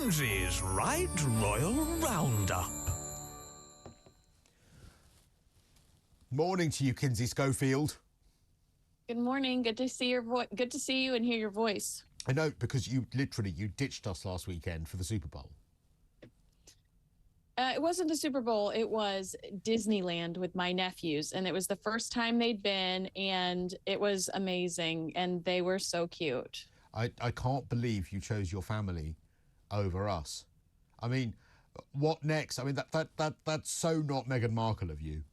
Kinsey's Right Royal Roundup. Morning to you, Kinsey Schofield. Good morning. Good to see your voice. Good to see you and hear your voice. I know, because you ditched us last weekend for the Super Bowl. It wasn't the Super Bowl. It was Disneyland with my nephews, and it was the first time they'd been, and it was amazing, and they were so cute. I can't believe you chose your family over us. I mean, what next? I mean, that's so not Meghan Markle of you.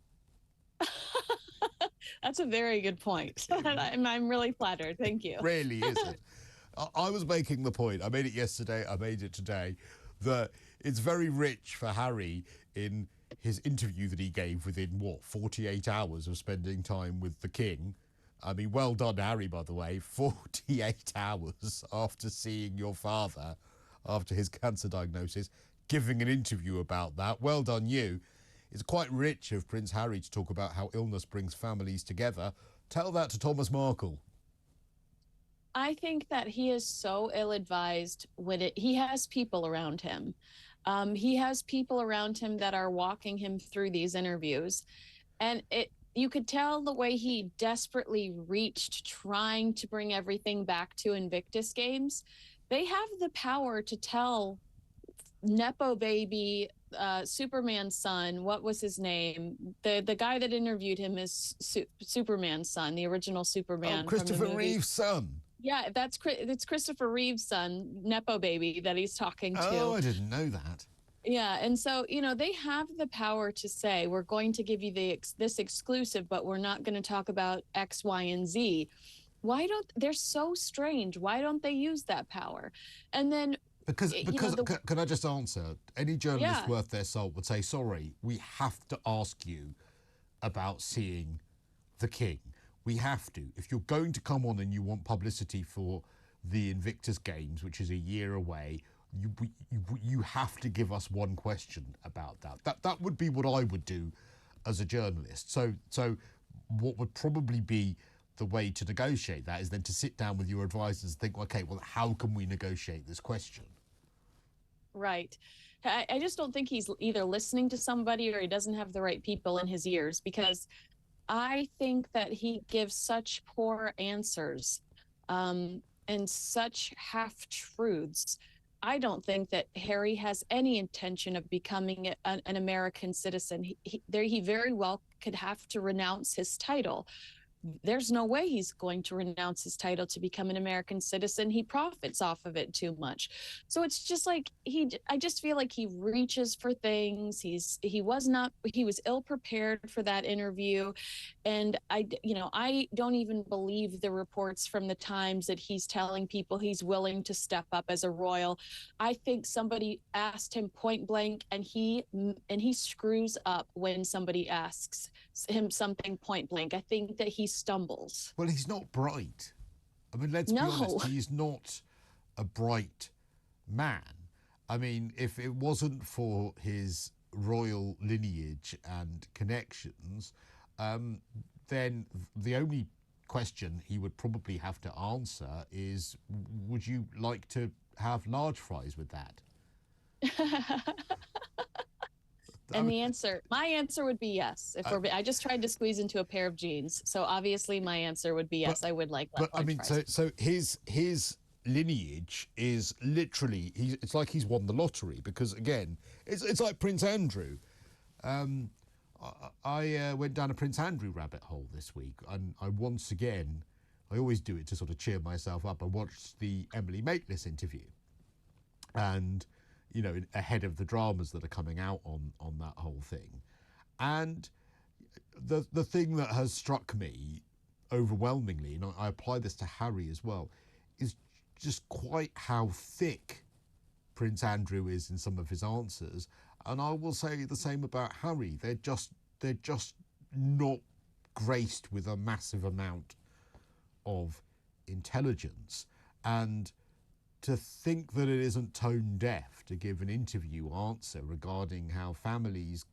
That's a very good point. I'm really flattered. Thank you. It really isn't. I was making the point, I made it yesterday, I made it today, that it's very rich for Harry in his interview that he gave within, 48 hours of spending time with the King. I mean, well done, Harry, by the way. 48 hours after seeing your father, after his cancer diagnosis, giving an interview about that. Well done, you. It's quite rich of Prince Harry to talk about how illness brings families together. Tell that to Thomas Markle. I think that he is so ill-advised when he has people around him. He has people around him that are walking him through these interviews. And you could tell the way he desperately reached, trying to bring everything back to Invictus Games. They have the power to tell Nepo baby, Superman's son, what was his name? The guy that interviewed him is Superman's son, the original Superman. Oh, Christopher Reeve's son. Yeah, it's Christopher Reeve's son, Nepo baby, that he's talking to. Oh, I didn't know that. Yeah, and so, they have the power to say, we're going to give you this exclusive, but we're not going to talk about X, Y, and Z. They're so strange. Why don't they use that power? And then... Because can I just answer? Any journalist worth their salt would say, sorry, we have to ask you about seeing the King. We have to. If you're going to come on and you want publicity for the Invictus Games, which is a year away, you have to give us one question about that. That would be what I would do as a journalist. So what would probably be the way to negotiate that is then to sit down with your advisors and think, okay, well, how can we negotiate this question? Right. I just don't think he's either listening to somebody or he doesn't have the right people in his ears, because I think that he gives such poor answers and such half-truths. I don't think that Harry has any intention of becoming an American citizen. He very well could have to renounce his title. There's no way he's going to renounce his title to become an American citizen. He profits off of it too much. So it's just like I just feel like he reaches for things. He was ill prepared for that interview. And I don't even believe the reports from the Times that he's telling people he's willing to step up as a royal. I think somebody asked him point blank, and he screws up when somebody asks him something point blank. I think that he stumbles. Well, he's not bright. I mean, let's be honest, he's not a bright man. I mean, if it wasn't for his royal lineage and connections, then the only question he would probably have to answer is, would you like to have large fries with that? And my answer would be yes. I just tried to squeeze into a pair of jeans, so obviously my answer would be yes. I would like. But I mean, so his lineage is literally it's like he's won the lottery, because again, it's like Prince Andrew. I went down a Prince Andrew rabbit hole this week, and I always do it to sort of cheer myself up. I watched the Emily Maitlis interview, and ahead of the dramas that are coming out on that whole thing. And the thing that has struck me overwhelmingly, and I apply this to Harry as well, is just quite how thick Prince Andrew is in some of his answers. And I will say the same about Harry. They're just not graced with a massive amount of intelligence. And to think that it isn't tone deaf to give an interview answer regarding how families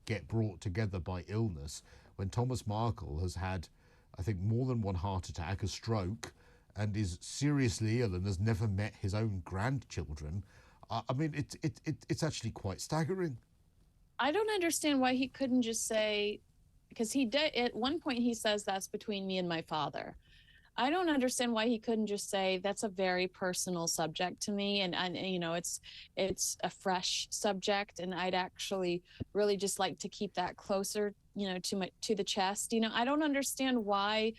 get brought together by illness, when Thomas Markle has had, I think, more than one heart attack, a stroke, and is seriously ill and has never met his own grandchildren, I mean, it's actually quite staggering. I don't understand why he couldn't just say, because he did at one point he says that's between me and my father. I don't understand why he couldn't just say that's a very personal subject to me, and you know it's a fresh subject, and I'd actually really just like to keep that closer, you know, to the chest. You know, I don't understand why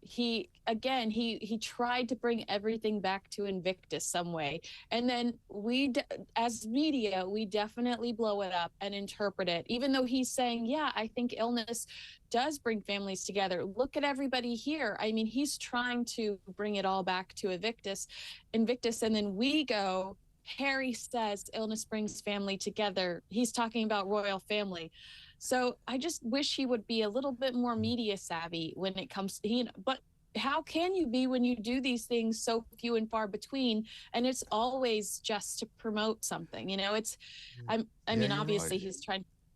he tried to bring everything back to Invictus some way, and then as media we definitely blow it up and interpret it, even though he's saying, yeah, I think illness does bring families together. Look at everybody here. I mean, he's trying to bring it all back to Invictus, and then we go, Harry says illness brings family together. He's talking about royal family. So I just wish he would be a little bit more media savvy when it comes to, but how can you be when you do these things so few and far between, and it's always just to promote something, you know? I mean, obviously right. he's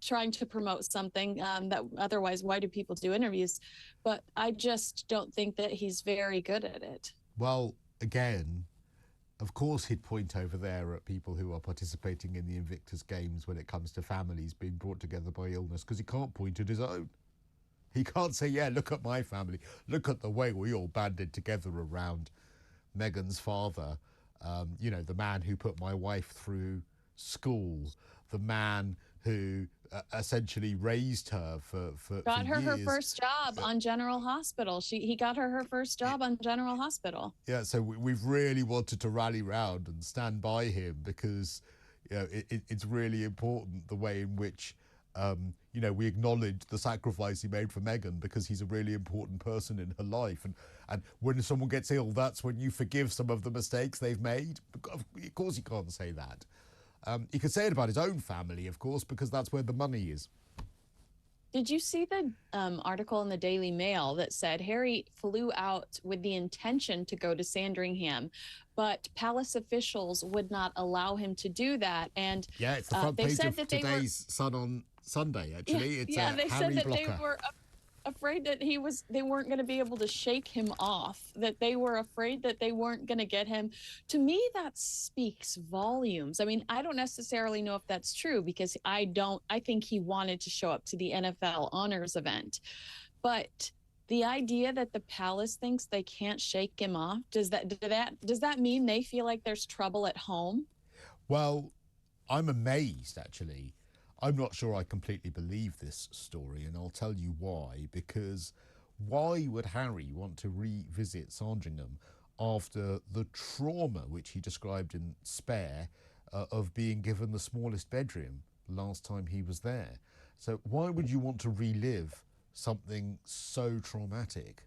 trying to promote something that otherwise, why do people do interviews? But I just don't think that he's very good at it. Well, again, of course he'd point over there at people who are participating in the Invictus Games when it comes to families being brought together by illness, because he can't point at his own. He can't say, yeah, look at my family. Look at the way we all banded together around Meghan's father. You know, the man who put my wife through school, the man who essentially raised her for Got her years. her first job on General Hospital. He got her first job on General Hospital. Yeah, so we've really wanted to rally round and stand by him, because you know, it's really important the way in which you know, we acknowledge the sacrifice he made for Meghan, because he's a really important person in her life. And when someone gets ill, that's when you forgive some of the mistakes they've made. Of course, he can't say that. He could say it about his own family, of course, because that's where the money is. Did you see the article in the Daily Mail that said Harry flew out with the intention to go to Sandringham, but palace officials would not allow him to do that? And yeah, it's the front page of today's Sun on Sunday, actually. It's they Harry said that Blocker. they were afraid that they weren't going to be able to shake him off, that they were afraid that they weren't going to get him. To me, that speaks volumes. I mean, I don't necessarily know if that's true, because I think he wanted to show up to the NFL honors event. But the idea that the palace thinks they can't shake him off, does that mean they feel like there's trouble at home? Well, I'm amazed, actually. I'm not sure I completely believe this story, and I'll tell you why. Because why would Harry want to revisit Sandringham after the trauma which he described in Spare of being given the smallest bedroom last time he was there? So why would you want to relive something so traumatic?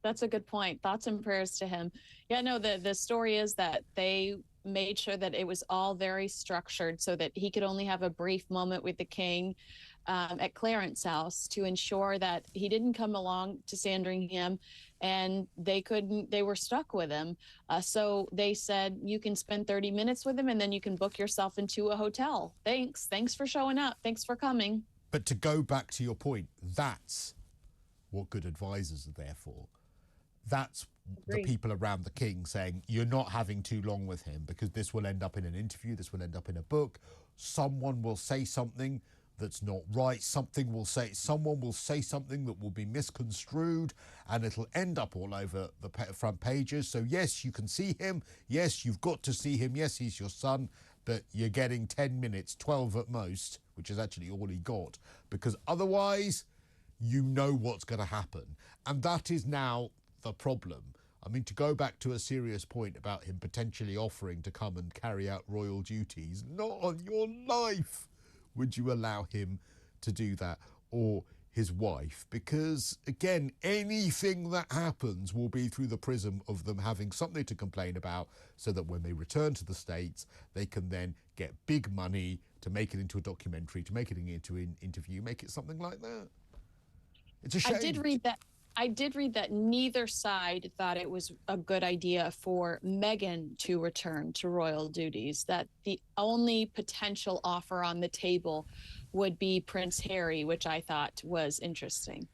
That's a good point. Thoughts and prayers to him. Yeah, no, the story is that they made sure that it was all very structured so that he could only have a brief moment with the king at Clarence's house, to ensure that he didn't come along to Sandringham and they were stuck with him. So they said, you can spend 30 minutes with him and then you can book yourself into a hotel. Thanks for showing up. Thanks for coming. But to go back to your point, that's what good advisors are there for. That's the people around the king saying, you're not having too long with him, because this will end up in an interview, this will end up in a book. Someone will say something that's not right. Someone will say something that will be misconstrued, and it'll end up all over the front pages. So yes, you can see him. Yes, you've got to see him. Yes, he's your son, but you're getting 10 minutes, 12 at most, which is actually all he got, because otherwise you know what's going to happen. And that is now the problem. I mean, to go back to a serious point about him potentially offering to come and carry out royal duties, not on your life would you allow him to do that, or his wife, because again, anything that happens will be through the prism of them having something to complain about, so that when they return to the States, they can then get big money to make it into a documentary, to make it into an interview, make it something like that. It's a shame. I did read that neither side thought it was a good idea for Meghan to return to royal duties, that the only potential offer on the table would be Prince Harry, which I thought was interesting.